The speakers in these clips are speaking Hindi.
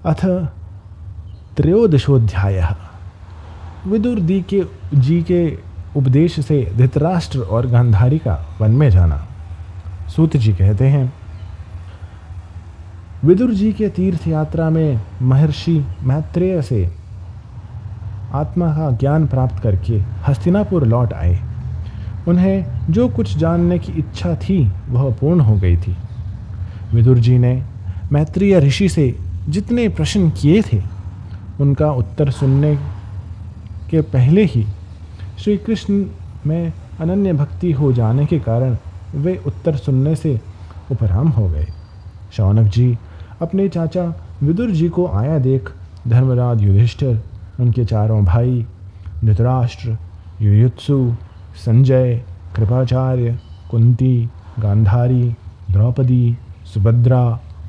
अथ त्रयोदशोऽध्यायः। विदुर जी के उपदेश से धृतराष्ट्र और गांधारी का वन में जाना। सूत जी कहते हैं, विदुर जी के तीर्थ यात्रा में महर्षि मैत्रेय से आत्मा का ज्ञान प्राप्त करके हस्तिनापुर लौट आए। उन्हें जो कुछ जानने की इच्छा थी वह पूर्ण हो गई थी। विदुर जी ने मैत्रेय ऋषि से जितने प्रश्न किए थे उनका उत्तर सुनने के पहले ही श्री कृष्ण में अनन्य भक्ति हो जाने के कारण वे उत्तर सुनने से उपराम हो गए। शौनक जी अपने चाचा विदुर जी को आया देख धर्मराज युधिष्ठिर, उनके चारों भाई धृतराष्ट्र, युयुत्सु, संजय, कृपाचार्य, कुंती, गांधारी, द्रौपदी, सुभद्रा,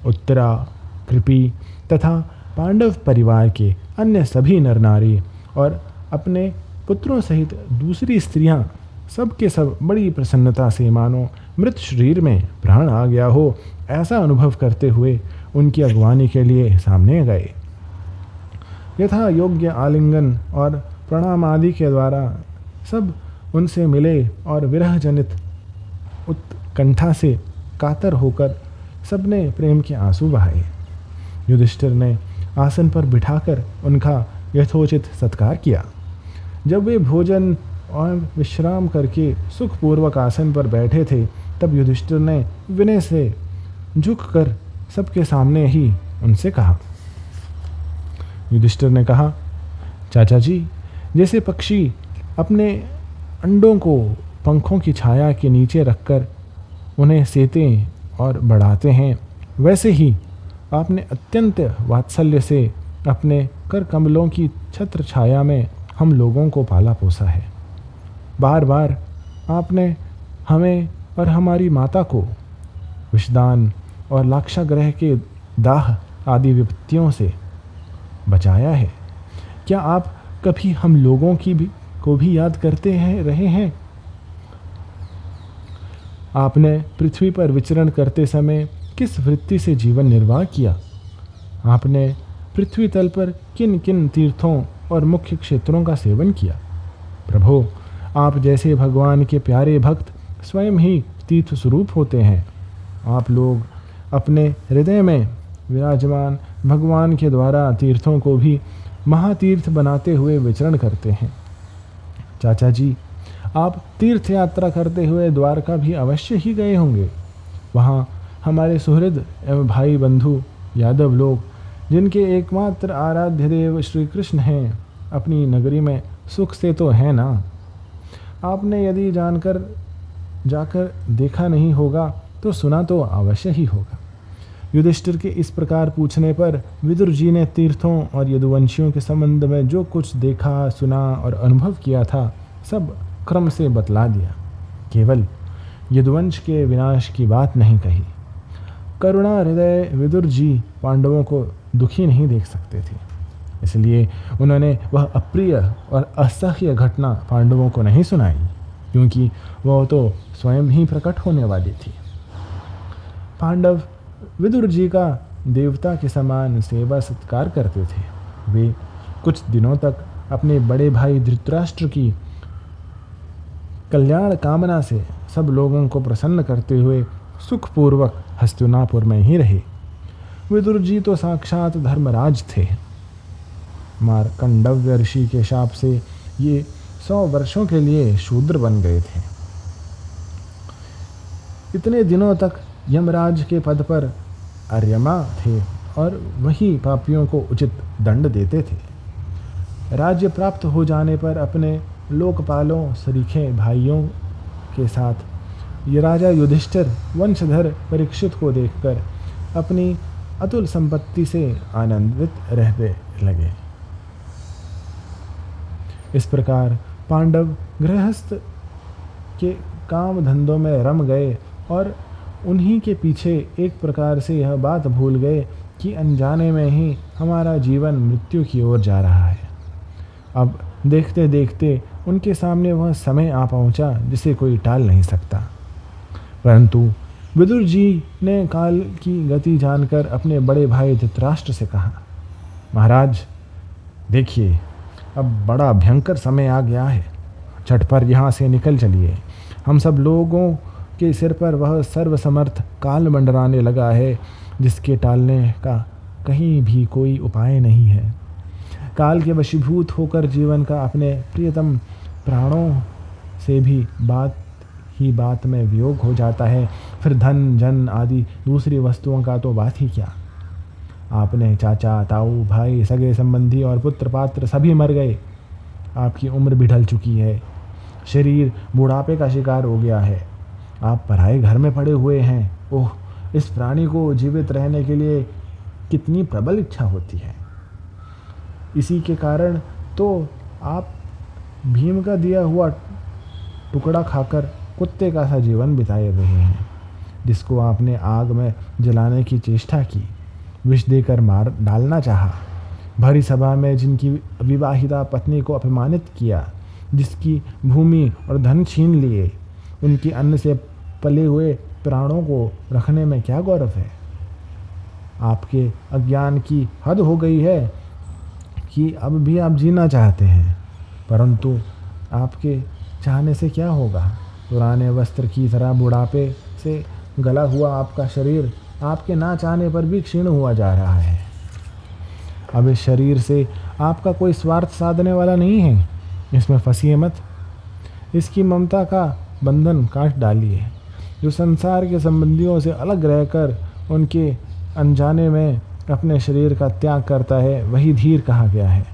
उत्तरा, कृपि तथा पांडव परिवार के अन्य सभी नर नारी और अपने पुत्रों सहित दूसरी स्त्रियां सब के सब बड़ी प्रसन्नता से मानो मृत शरीर में प्राण आ गया हो ऐसा अनुभव करते हुए उनकी अगवानी के लिए सामने गए। यथा योग्य आलिंगन और प्रणाम आदि के द्वारा सब उनसे मिले और विरह जनित उत्कंठा से कातर होकर सबने प्रेम के आंसू बहाए। युधिष्ठिर ने आसन पर बिठाकर उनका यथोचित सत्कार किया। जब वे भोजन और विश्राम करके सुखपूर्वक आसन पर बैठे थे तब युधिष्ठिर ने विनय से झुककर सबके सामने ही उनसे कहा। युधिष्ठिर ने कहा, चाचा जी, जैसे पक्षी अपने अंडों को पंखों की छाया के नीचे रखकर उन्हें सेते और बढ़ाते हैं, वैसे ही आपने अत्यंत वात्सल्य से अपने कर कमलों की छत्र छाया में हम लोगों को पाला पोसा है। बार बार आपने हमें और हमारी माता को विषदान और लाक्षाग्रह के दाह आदि विपत्तियों से बचाया है। क्या आप कभी हम लोगों को भी याद करते रहे हैं? आपने पृथ्वी पर विचरण करते समय किस वृत्ति से जीवन निर्वाह किया? आपने पृथ्वी तल पर किन किन तीर्थों और मुख्य क्षेत्रों का सेवन किया? प्रभो, आप जैसे भगवान के प्यारे भक्त स्वयं ही तीर्थ स्वरूप होते हैं। आप लोग अपने हृदय में विराजमान भगवान के द्वारा तीर्थों को भी महातीर्थ बनाते हुए विचरण करते हैं। चाचा जी, आप तीर्थ यात्रा करते हुए द्वारका भी अवश्य ही गए होंगे। वहाँ हमारे सुहृद एवं भाई बंधु यादव लोग, जिनके एकमात्र आराध्य देव श्री कृष्ण हैं, अपनी नगरी में सुख से तो है ना? आपने यदि जाकर देखा नहीं होगा तो सुना तो अवश्य ही होगा। युधिष्ठिर के इस प्रकार पूछने पर विदुर जी ने तीर्थों और यदुवंशियों के संबंध में जो कुछ देखा, सुना और अनुभव किया था सब क्रम से बतला दिया। केवल यदुवंश के विनाश की बात नहीं कही। करुणा हृदय विदुर जी पांडवों को दुखी नहीं देख सकते थे, इसलिए उन्होंने वह अप्रिय और असह्य घटना पांडवों को नहीं सुनाई, क्योंकि वह तो स्वयं ही प्रकट होने वाली थी। पांडव विदुर जी का देवता के समान सेवा सत्कार करते थे। वे कुछ दिनों तक अपने बड़े भाई धृतराष्ट्र की कल्याण कामना से सब लोगों को प्रसन्न करते हुए सुखपूर्वक हस्तिनापुर में ही रहे। विदुर जी तो साक्षात धर्मराज थे। मार्कंडव्य ऋषि के शाप से ये 100 वर्षों के लिए शूद्र बन गए थे। इतने दिनों तक यमराज के पद पर अर्यमा थे और वही पापियों को उचित दंड देते थे। राज्य प्राप्त हो जाने पर अपने लोकपालों सरीखे भाइयों के साथ ये राजा युधिष्ठिर वंशधर परीक्षित को देखकर अपनी अतुल संपत्ति से आनंदित रहने लगे। इस प्रकार पांडव गृहस्थ के काम धंधों में रम गए और उन्हीं के पीछे एक प्रकार से यह बात भूल गए कि अनजाने में ही हमारा जीवन मृत्यु की ओर जा रहा है। अब देखते देखते उनके सामने वह समय आ पहुंचा जिसे कोई टाल नहीं सकता। परंतु विदुर जी ने काल की गति जानकर अपने बड़े भाई धृतराष्ट्र से कहा, महाराज देखिए, अब बड़ा भयंकर समय आ गया है। झटपट यहाँ से निकल चलिए। हम सब लोगों के सिर पर वह सर्वसमर्थ काल मंडराने लगा है, जिसके टालने का कहीं भी कोई उपाय नहीं है। काल के वशीभूत होकर जीवन का अपने प्रियतम प्राणों से भी बात में वियोग हो जाता है। फिर धन जन आदि दूसरी वस्तुओं का तो बात ही क्या। आपने चाचा ताऊ भाई सगे संबंधी और पुत्र पात्र सभी मर गए। आपकी उम्र भी ढल चुकी है। शरीर बुढ़ापे का शिकार हो गया है। आप पराए घर में पड़े हुए हैं। ओह, इस प्राणी को जीवित रहने के लिए कितनी प्रबल इच्छा होती है। इसी के कारण तो आप भीम का दिया हुआ टुकड़ा खाकर कुत्ते का सा जीवन बिताए रहे हैं, जिसको आपने आग में जलाने की चेष्टा की, विष देकर मार डालना चाहा। भरी सभा में जिनकी विवाहिता पत्नी को अपमानित किया, जिसकी भूमि और धन छीन लिए, उनकी अन्न से पले हुए प्राणों को रखने में क्या गौरव है। आपके अज्ञान की हद हो गई है कि अब भी आप जीना चाहते हैं, परंतु आपके चाहने से क्या होगा। पुराने वस्त्र की तरह बुढ़ापे से गला हुआ आपका शरीर आपके ना चाहने पर भी क्षीण हुआ जा रहा है। अब इस शरीर से आपका कोई स्वार्थ साधने वाला नहीं है। इसमें फंसिए मत। इसकी ममता का बंधन काट डालिए। जो संसार के संबंधियों से अलग रहकर उनके अनजाने में अपने शरीर का त्याग करता है, वही धीर कहा गया है।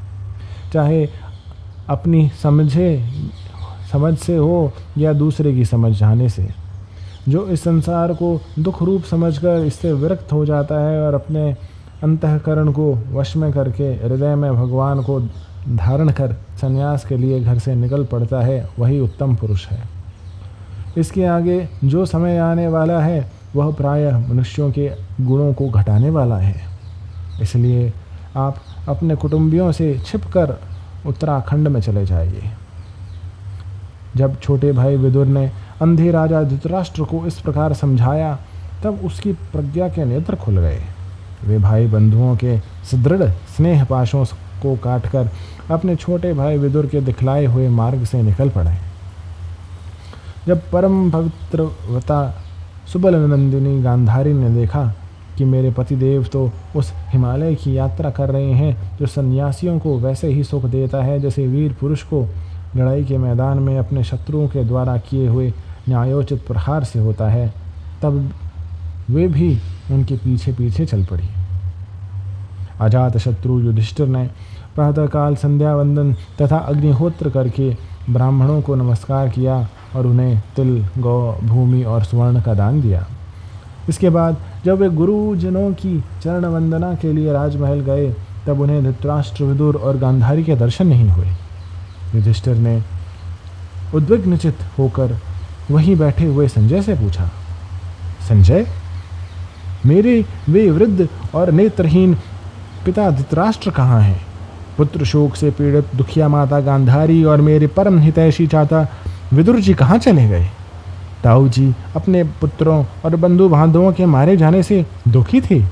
चाहे अपनी समझ से हो या दूसरे की समझ जाने से। जो इस संसार को दुख रूप समझकर इससे विरक्त हो जाता है और अपने अंतःकरण को वश में करके हृदय में भगवान को धारण कर संन्यास के लिए घर से निकल पड़ता है, वही उत्तम पुरुष है। इसके आगे जो समय आने वाला है वह प्रायः मनुष्यों के गुणों को घटाने वाला है। इसलिए आप अपने कुटुंबियों से छिपकर उत्तराखंड में चले जाइए। जब छोटे भाई विदुर ने अंधे राजा धृतराष्ट्र को इस प्रकार समझाया, तब उसकी प्रज्ञा के नेत्र खुल गए। वे भाई बंधुओं के सुदृढ़ स्नेह पाशों को काटकर अपने छोटे भाई विदुर के दिखलाए हुए मार्ग से निकल पड़े। जब परम पवित्रवता सुबल नंदिनी गांधारी ने देखा कि मेरे पतिदेव तो उस हिमालय की यात्रा कर रहे हैं जो सन्यासियों को वैसे ही सुख देता है जैसे वीर पुरुष को लड़ाई के मैदान में अपने शत्रुओं के द्वारा किए हुए न्यायोचित प्रहार से होता है, तब वे भी उनके पीछे पीछे चल पड़ी। अजात शत्रु युधिष्ठिर ने प्रातःकाल संध्या वंदन तथा अग्निहोत्र करके ब्राह्मणों को नमस्कार किया और उन्हें तिल, गौ, भूमि और स्वर्ण का दान दिया। इसके बाद जब वे गुरुजनों की चरण वंदना के लिए राजमहल गए, तब उन्हें धृतराष्ट्र, विदुर और गांधारी के दर्शन नहीं हुए। युधिष्ठिर ने उद्विग्नचित होकर वहीं बैठे हुए संजय से पूछा, संजय, मेरे वे वृद्ध और नेत्रहीन पिता धृतराष्ट्र कहाँ हैं? पुत्र शोक से पीड़ित दुखिया माता गांधारी और मेरे परम हितैषी चाचा विदुर जी कहाँ चले गए? ताऊ जी अपने पुत्रों और बंधु बांधवों के मारे जाने से दुखी थे।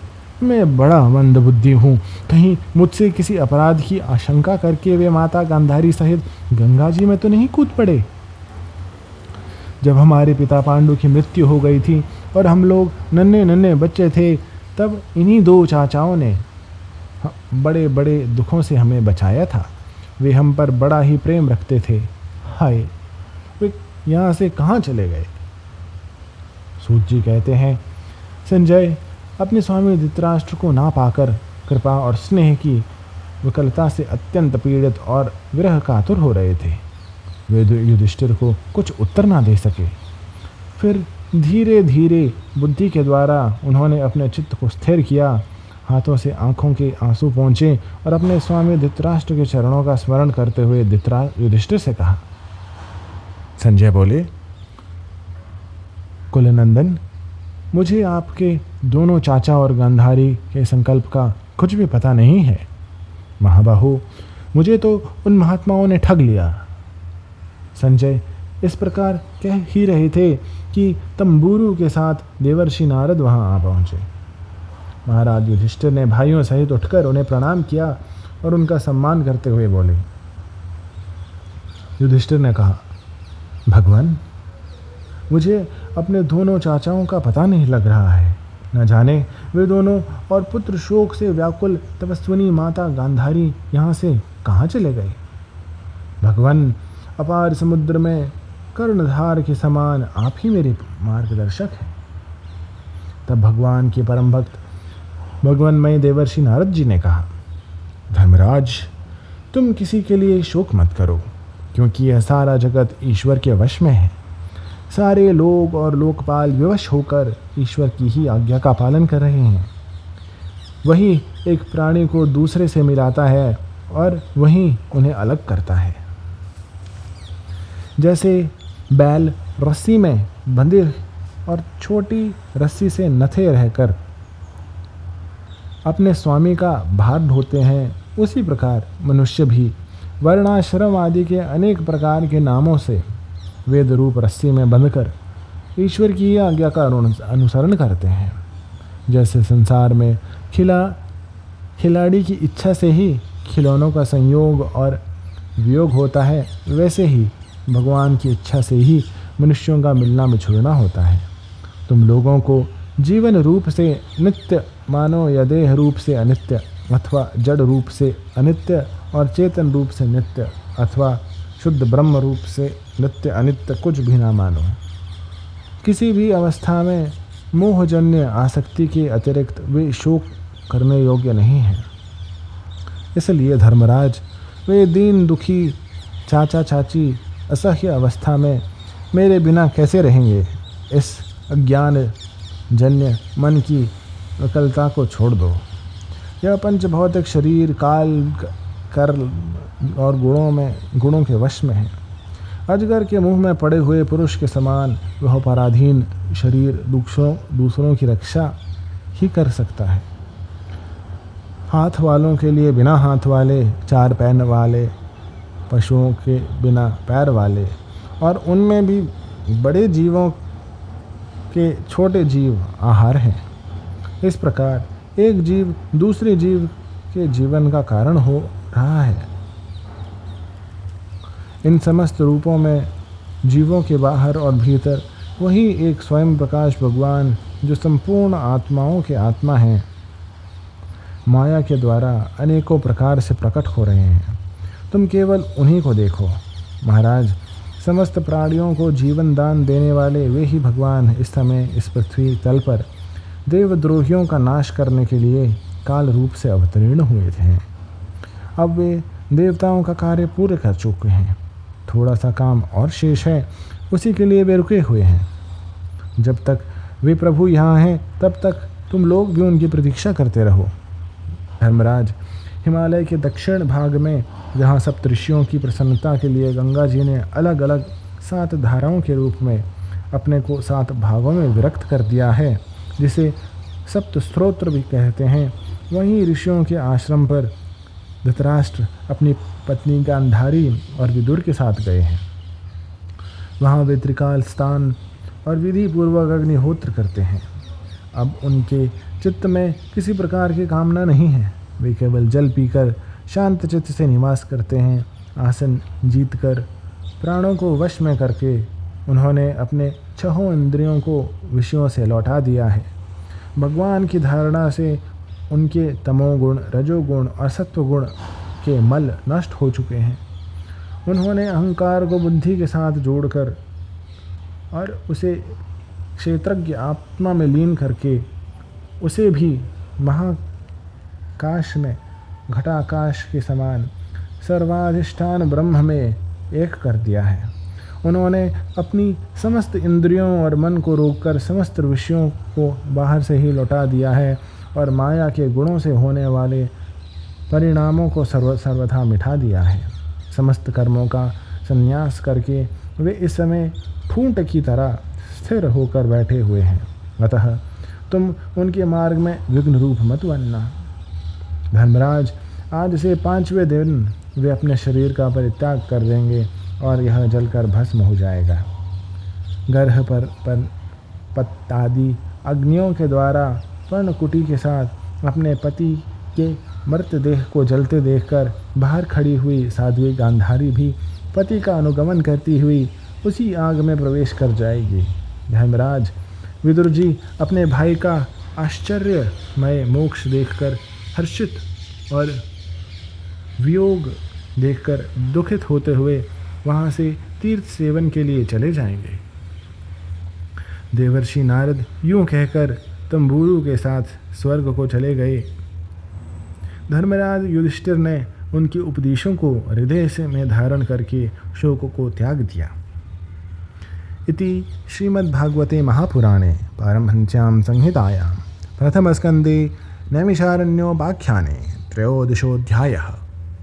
मैं बड़ा मंद बुद्धि हूँ, कहीं मुझसे किसी अपराध की आशंका करके वे माता गांधारी सहित गंगा जी में तो नहीं कूद पड़े? जब हमारे पिता पांडु की मृत्यु हो गई थी और हम लोग नन्हे नन्हे बच्चे थे, तब इन्हीं दो चाचाओं ने बड़े बड़े दुखों से हमें बचाया था। वे हम पर बड़ा ही प्रेम रखते थे। हाय, वे यहाँ से कहाँ चले गए? सूत जी कहते हैं, संजय अपने स्वामी धृतराष्ट्र को ना पाकर कृपा और स्नेह की विकलता से अत्यंत पीड़ित और विरह कातुर हो रहे थे। वे युधिष्ठिर को कुछ उत्तर ना दे सके। फिर धीरे धीरे बुद्धि के द्वारा उन्होंने अपने चित्त को स्थिर किया। हाथों से आंखों के आंसू पहुँचे और अपने स्वामी धृतराष्ट्र के चरणों का स्मरण करते हुए युधिष्ठिर से कहा। संजय बोले, कुलनंदन, मुझे आपके दोनों चाचा और गांधारी के संकल्प का कुछ भी पता नहीं है। महाबाहु, मुझे तो उन महात्माओं ने ठग लिया। संजय इस प्रकार कह ही रहे थे कि तंबूरू के साथ देवर्षि नारद वहां आ पहुंचे। महाराज युधिष्ठिर ने भाइयों सहित उठकर उन्हें प्रणाम किया और उनका सम्मान करते हुए बोले। युधिष्ठिर ने कहा, भगवान, मुझे अपने दोनों चाचाओं का पता नहीं लग रहा है। न जाने वे दोनों और पुत्र शोक से व्याकुल तपस्विनी माता गांधारी यहाँ से कहाँ चले गए। भगवान, अपार समुद्र में कर्णधार के समान आप ही मेरे मार्गदर्शक हैं। तब भगवान के परम भक्त भगवानमय देवर्षि नारद जी ने कहा, धर्मराज, तुम किसी के लिए शोक मत करो, क्योंकि यह सारा जगत ईश्वर के वश में है। सारे लोग और लोकपाल विवश होकर ईश्वर की ही आज्ञा का पालन कर रहे हैं। वही एक प्राणी को दूसरे से मिलाता है और वही उन्हें अलग करता है। जैसे बैल रस्सी में बंधे और छोटी रस्सी से नथे रहकर अपने स्वामी का भार ढोते हैं, उसी प्रकार मनुष्य भी वर्णाश्रम आदि के अनेक प्रकार के नामों से वेद रूप रस्सी में बंधकर ईश्वर की आज्ञा का अनुसरण करते हैं। जैसे संसार में खिलाड़ी की इच्छा से ही खिलौनों का संयोग और वियोग होता है, वैसे ही भगवान की इच्छा से ही मनुष्यों का मिलना बिछुड़ना होता है। तुम लोगों को जीवन रूप से नित्य मानो या देह रूप से अनित्य, अथवा जड़ रूप से अनित्य और चेतन रूप से नित्य, अथवा शुद्ध ब्रह्म रूप से नित्य अनित्य कुछ भी ना मानो। किसी भी अवस्था में मोहजन्य आसक्ति के अतिरिक्त वे शोक करने योग्य नहीं हैं। इसलिए धर्मराज, वे दीन दुखी चाचा चाची असह्य अवस्था में मेरे बिना कैसे रहेंगे। इस अज्ञान जन्य मन की विकलता को छोड़ दो। यह पंच भौतिक शरीर काल कर और गुणों के वश में है। अजगर के मुंह में पड़े हुए पुरुष के समान वह पराधीन शरीर दूसरों की रक्षा ही कर सकता है। हाथ वालों के लिए बिना हाथ वाले, चार पैर वाले पशुओं के बिना पैर वाले, और उनमें भी बड़े जीवों के छोटे जीव आहार हैं। इस प्रकार एक जीव दूसरे जीव के जीवन का कारण हो रहा है। इन समस्त रूपों में जीवों के बाहर और भीतर वही एक स्वयं प्रकाश भगवान, जो संपूर्ण आत्माओं के आत्मा हैं, माया के द्वारा अनेकों प्रकार से प्रकट हो रहे हैं। तुम केवल उन्हीं को देखो। महाराज, समस्त प्राणियों को जीवन दान देने वाले वे ही भगवान इस समय इस पृथ्वी तल पर देवद्रोहियों का नाश करने के लिए काल रूप से अवतीर्ण हुए थे। अब वे देवताओं का कार्य पूरे कर चुके हैं। थोड़ा सा काम और शेष है, उसी के लिए वे रुके हुए हैं। जब तक वे प्रभु यहाँ हैं, तब तक तुम लोग भी उनकी प्रतीक्षा करते रहो। धर्मराज, हिमालय के दक्षिण भाग में जहाँ सप्तऋषियों की प्रसन्नता के लिए गंगा जी ने अलग अलग 7 धाराओं के रूप में अपने को 7 भागों में विरक्त कर दिया है, जिसे सप्त स्त्रोत्र भी कहते हैं, वहीं ऋषियों के आश्रम पर धृतराष्ट्र अपनी पत्नी गांधारी और विदुर के साथ गए हैं। वहाँ वे त्रिकाल स्नान और विधि पूर्वक अग्निहोत्र करते हैं। अब उनके चित्त में किसी प्रकार की कामना नहीं है। वे केवल जल पीकर शांत चित्त से निवास करते हैं। आसन जीतकर प्राणों को वश में करके उन्होंने अपने 6 इंद्रियों को विषयों से लौटा दिया है। भगवान की धारणा से उनके तमोगुण, रजोगुण और सत्वगुण के मल नष्ट हो चुके हैं। उन्होंने अहंकार को बुद्धि के साथ जोड़कर और उसे क्षेत्रज्ञ आत्मा में लीन करके उसे भी महाकाश में घटाकाश के समान सर्वाधिष्ठान ब्रह्म में एक कर दिया है। उन्होंने अपनी समस्त इंद्रियों और मन को रोककर समस्त विषयों को बाहर से ही लौटा दिया है और माया के गुणों से होने वाले परिणामों को सर्वथा मिटा दिया है। समस्त कर्मों का संन्यास करके वे इस समय ठूंठ की तरह स्थिर होकर बैठे हुए हैं। अतः तुम उनके मार्ग में विघ्न रूप मत बनना। धर्मराज, आज से 5वें दिन वे अपने शरीर का परित्याग कर देंगे और यह जलकर भस्म हो जाएगा। गर्ह पर पत्तादि अग्नियों के द्वारा पर्णकुटी के साथ अपने पति के मृतदेह को जलते देखकर बाहर खड़ी हुई साध्वी गांधारी भी पति का अनुगमन करती हुई उसी आग में प्रवेश कर जाएगी। धर्मराज विदुर जी अपने भाई का आश्चर्यमय मोक्ष देखकर हर्षित और वियोग देखकर दुखित होते हुए वहाँ से तीर्थ सेवन के लिए चले जाएंगे। देवर्षि नारद यूं कहकर तंबूरू के साथ स्वर्ग को चले गए। धर्मराज युधिष्ठिर ने उनके उपदेशों को हृदय से में धारण करके शोक को त्याग दिया। इति श्रीमद्भागवते महापुराणे पारमहंस्यां संहितायां प्रथमस्कन्धे नैमिषारण्योपाख्याने त्रयोदशोऽध्यायः।